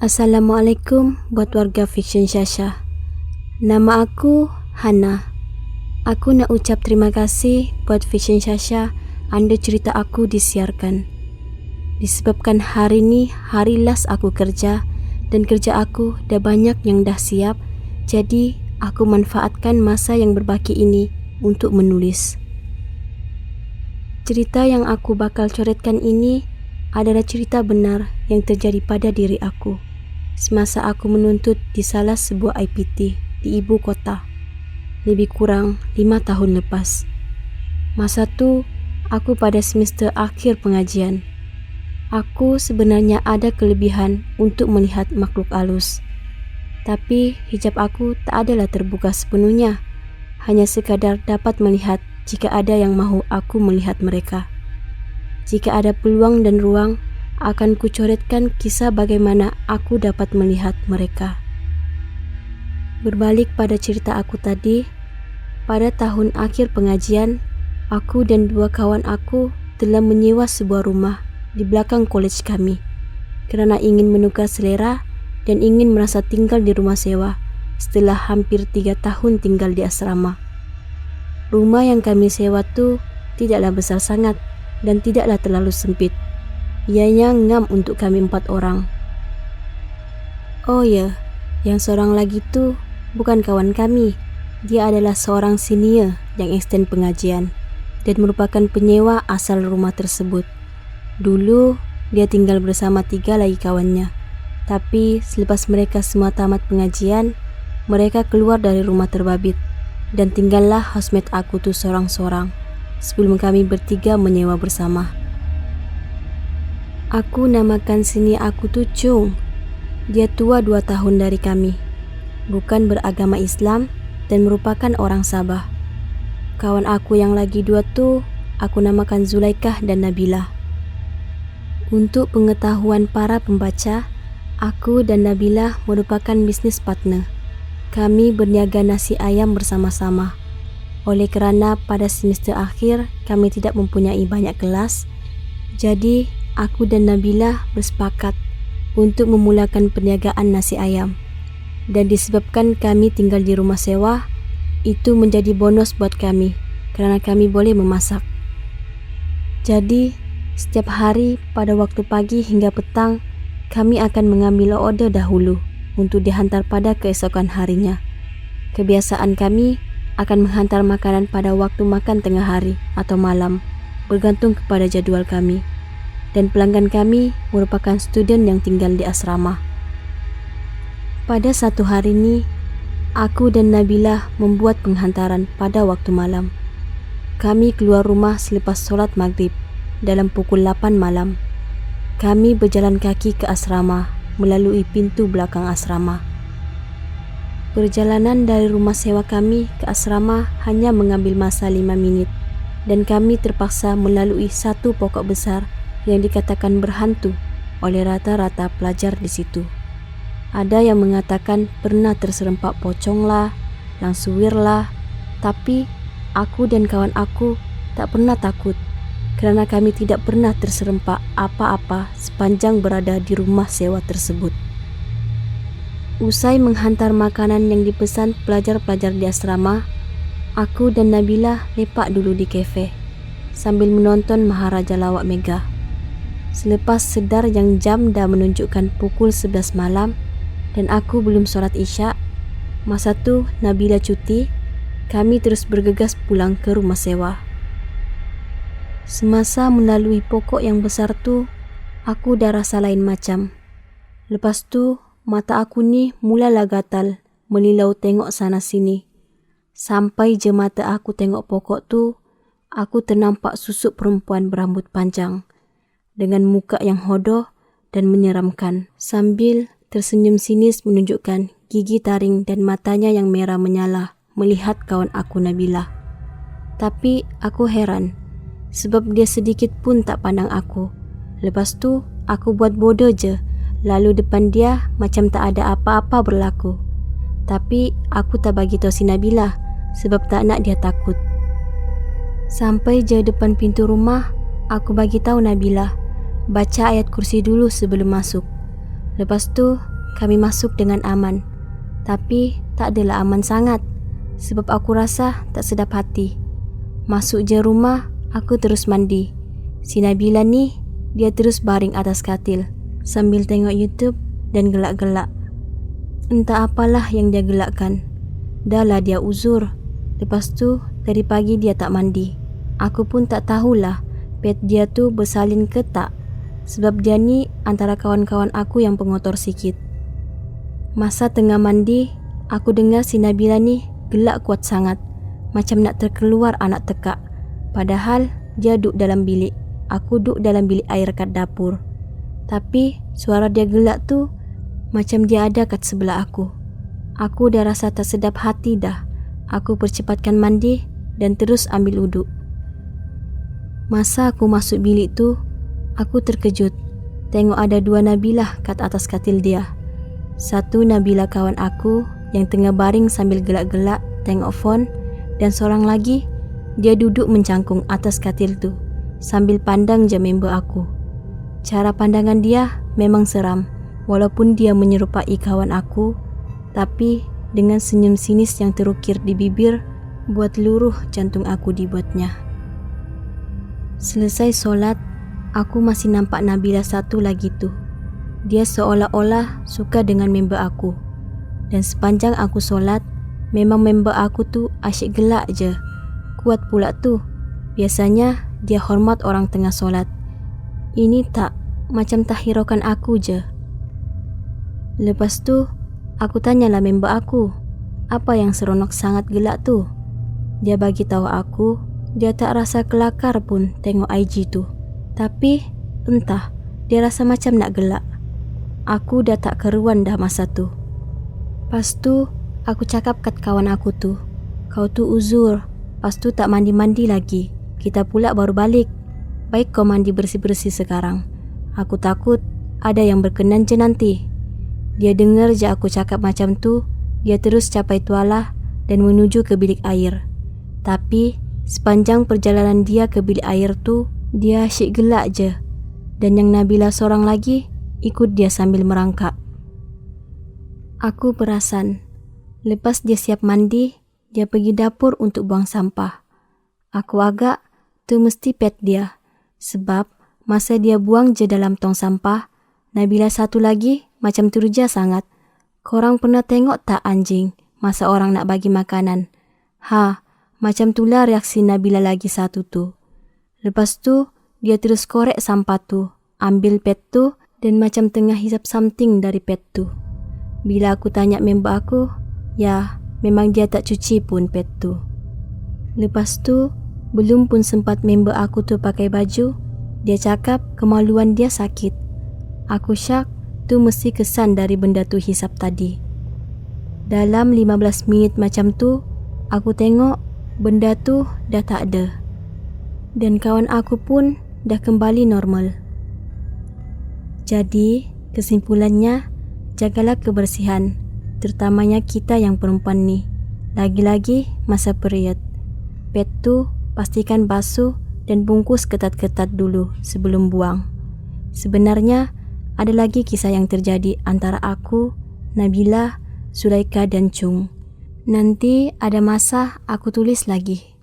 Assalamualaikum buat warga Fiction Syasha. Nama aku Hana. Aku nak ucap terima kasih buat Fiction Syasha anda cerita aku disiarkan. Disebabkan hari ni hari last aku kerja dan kerja aku dah banyak yang dah siap, jadi aku manfaatkan masa yang berbaki ini untuk menulis. Cerita yang aku bakal coretkan ini adalah cerita benar yang terjadi pada diri aku semasa aku menuntut di salah sebuah IPT di ibu kota, lebih kurang 5 tahun lepas. Masa tu, aku pada semester akhir pengajian. Aku sebenarnya ada kelebihan untuk melihat makhluk halus. Tapi hijab aku tak adalah terbuka sepenuhnya, hanya sekadar dapat melihat jika ada yang mahu aku melihat mereka. Jika ada peluang dan ruang, akan kucoretkan kisah bagaimana aku dapat melihat mereka. Berbalik pada cerita aku tadi, pada tahun akhir pengajian, aku dan 2 kawan aku telah menyewa sebuah rumah di belakang kolej kami kerana ingin menukar selera dan ingin merasa tinggal di rumah sewa setelah hampir 3 tahun tinggal di asrama. Rumah yang kami sewa tu tidaklah besar sangat dan tidaklah terlalu sempit. Ianya ngam untuk kami 4 orang. Oh ya, yang seorang lagi tu bukan kawan kami. Dia adalah seorang senior yang extend pengajian dan merupakan penyewa asal rumah tersebut. Dulu dia tinggal bersama 3 lagi kawannya. Tapi selepas mereka semua tamat pengajian, mereka keluar dari rumah terbabit dan tinggallah housemate aku tu seorang-seorang sebelum kami bertiga menyewa bersama. Aku namakan sini aku tu Chung. Dia tua 2 tahun dari kami. Bukan beragama Islam dan merupakan orang Sabah. Kawan aku yang lagi 2 tu aku namakan Zulaikah dan Nabila. Untuk pengetahuan para pembaca, aku dan Nabila merupakan bisnis partner. Kami berniaga nasi ayam bersama-sama. Oleh kerana pada semester akhir kami tidak mempunyai banyak kelas, jadi aku dan Nabila bersepakat untuk memulakan perniagaan nasi ayam. Dan disebabkan kami tinggal di rumah sewa, itu menjadi bonus buat kami kerana kami boleh memasak. Jadi, setiap hari pada waktu pagi hingga petang, kami akan mengambil order dahulu untuk dihantar pada keesokan harinya. Kebiasaan kami akan menghantar makanan pada waktu makan tengah hari atau malam, bergantung kepada jadual kami. Dan pelanggan kami merupakan student yang tinggal di asrama. Pada satu hari ini, aku dan Nabila membuat penghantaran pada waktu malam. Kami keluar rumah selepas solat maghrib dalam pukul 8 malam. Kami berjalan kaki ke asrama melalui pintu belakang asrama. Perjalanan dari rumah sewa kami ke asrama hanya mengambil masa 5 minit dan kami terpaksa melalui satu pokok besar yang dikatakan berhantu oleh rata-rata pelajar di situ. Ada yang mengatakan pernah terserempak pocong lah, langsuir lah, tapi aku dan kawan aku tak pernah takut kerana kami tidak pernah terserempak apa-apa sepanjang berada di rumah sewa tersebut. Usai menghantar makanan yang dipesan pelajar-pelajar di asrama, aku dan Nabila lepak dulu di kafe sambil menonton Maharaja Lawak Mega. Selepas sedar yang jam dah menunjukkan pukul 11 malam dan aku belum solat isyak, masa tu Nabila cuti, kami terus bergegas pulang ke rumah sewa. Semasa melalui pokok yang besar tu, aku dah rasa lain macam. Lepas tu, mata aku ni mulalah gatal, melilau tengok sana sini. Sampai je mata aku tengok pokok tu, aku ternampak susuk perempuan berambut panjang dengan muka yang hodoh dan menyeramkan sambil tersenyum sinis menunjukkan gigi taring dan matanya yang merah menyala melihat kawan aku Nabila. Tapi aku heran sebab dia sedikit pun tak pandang aku. Lepas tu aku buat bodoh je lalu depan dia macam tak ada apa-apa berlaku. Tapi aku tak bagi tahu si Nabila sebab tak nak dia takut. Sampai je depan pintu rumah, aku bagi tahu Nabila baca ayat kursi dulu sebelum masuk. Lepas tu kami masuk dengan aman. Tapi tak adalah aman sangat, sebab aku rasa tak sedap hati. Masuk je rumah, aku terus mandi. Si Nabila ni, dia terus baring atas katil sambil tengok YouTube dan gelak-gelak. Entah apalah yang dia gelakkan. Dahlah dia uzur. Lepas tu, dari pagi dia tak mandi. Aku pun tak tahulah pet dia tu bersalin ke tak, sebab dia ni antara kawan-kawan aku yang pengotor sikit. Masa tengah mandi, aku dengar si Nabila ni gelak kuat sangat, macam nak terkeluar anak tekak. Padahal dia duduk dalam bilik, aku duduk dalam bilik air kat dapur. Tapi suara dia gelak tu macam dia ada kat sebelah aku. Aku dah rasa tak sedap hati dah. Aku percepatkan mandi dan terus ambil uduk. Masa aku masuk bilik tu, aku terkejut tengok ada dua Nabilah kat atas katil dia. Satu Nabila kawan aku yang tengah baring sambil gelak-gelak tengok phone, dan seorang lagi dia duduk mencangkung atas katil tu sambil pandang je member aku. Cara pandangan dia memang seram, walaupun dia menyerupai kawan aku, tapi dengan senyum sinis yang terukir di bibir buat luruh jantung aku dibuatnya. Selesai solat, aku masih nampak Nabila satu lagi tu. Dia seolah-olah suka dengan member aku. Dan sepanjang aku solat, memang member aku tu asyik gelak je. Kuat pula tu. Biasanya dia hormat orang tengah solat. Ini tak, macam tak hiraukan aku je. Lepas tu, aku tanyalah member aku, apa yang seronok sangat gelak tu. Dia bagi tahu aku, dia tak rasa kelakar pun tengok IG tu. Tapi, entah, dia rasa macam nak gelak. Aku dah tak keruan dah masa tu. Pas tu, aku cakap kat kawan aku tu, kau tu uzur, pas tu tak mandi-mandi lagi. Kita pula baru balik. Baik kau mandi bersih-bersih sekarang. Aku takut ada yang berkenan je nanti. Dia dengar je aku cakap macam tu, dia terus capai tualah dan menuju ke bilik air. Tapi, sepanjang perjalanan dia ke bilik air tu, dia asyik gelak je. Dan yang Nabila seorang lagi ikut dia sambil merangkak. Aku perasan, lepas dia siap mandi, dia pergi dapur untuk buang sampah. Aku agak, tu mesti pet dia. Sebab, masa dia buang je dalam tong sampah, Nabila satu lagi macam turja sangat. Korang pernah tengok tak anjing masa orang nak bagi makanan? Macam itulah reaksi Nabila lagi satu tu. Lepas tu, dia terus korek sampah tu, ambil pet tu dan macam tengah hisap something dari pet tu. Bila aku tanya member aku, ya, memang dia tak cuci pun pet tu. Lepas tu, belum pun sempat member aku tu pakai baju, dia cakap kemaluan dia sakit. Aku syak, tu mesti kesan dari benda tu hisap tadi. Dalam 15 minit macam tu, aku tengok benda tu dah tak ada. Dan kawan aku pun dah kembali normal. Jadi, kesimpulannya, jagalah kebersihan, terutamanya kita yang perempuan ni. Lagi-lagi masa period. Pet tu pastikan basuh dan bungkus ketat-ketat dulu sebelum buang. Sebenarnya, ada lagi kisah yang terjadi antara aku, Nabila, Sulaika dan Chung. Nanti ada masa aku tulis lagi.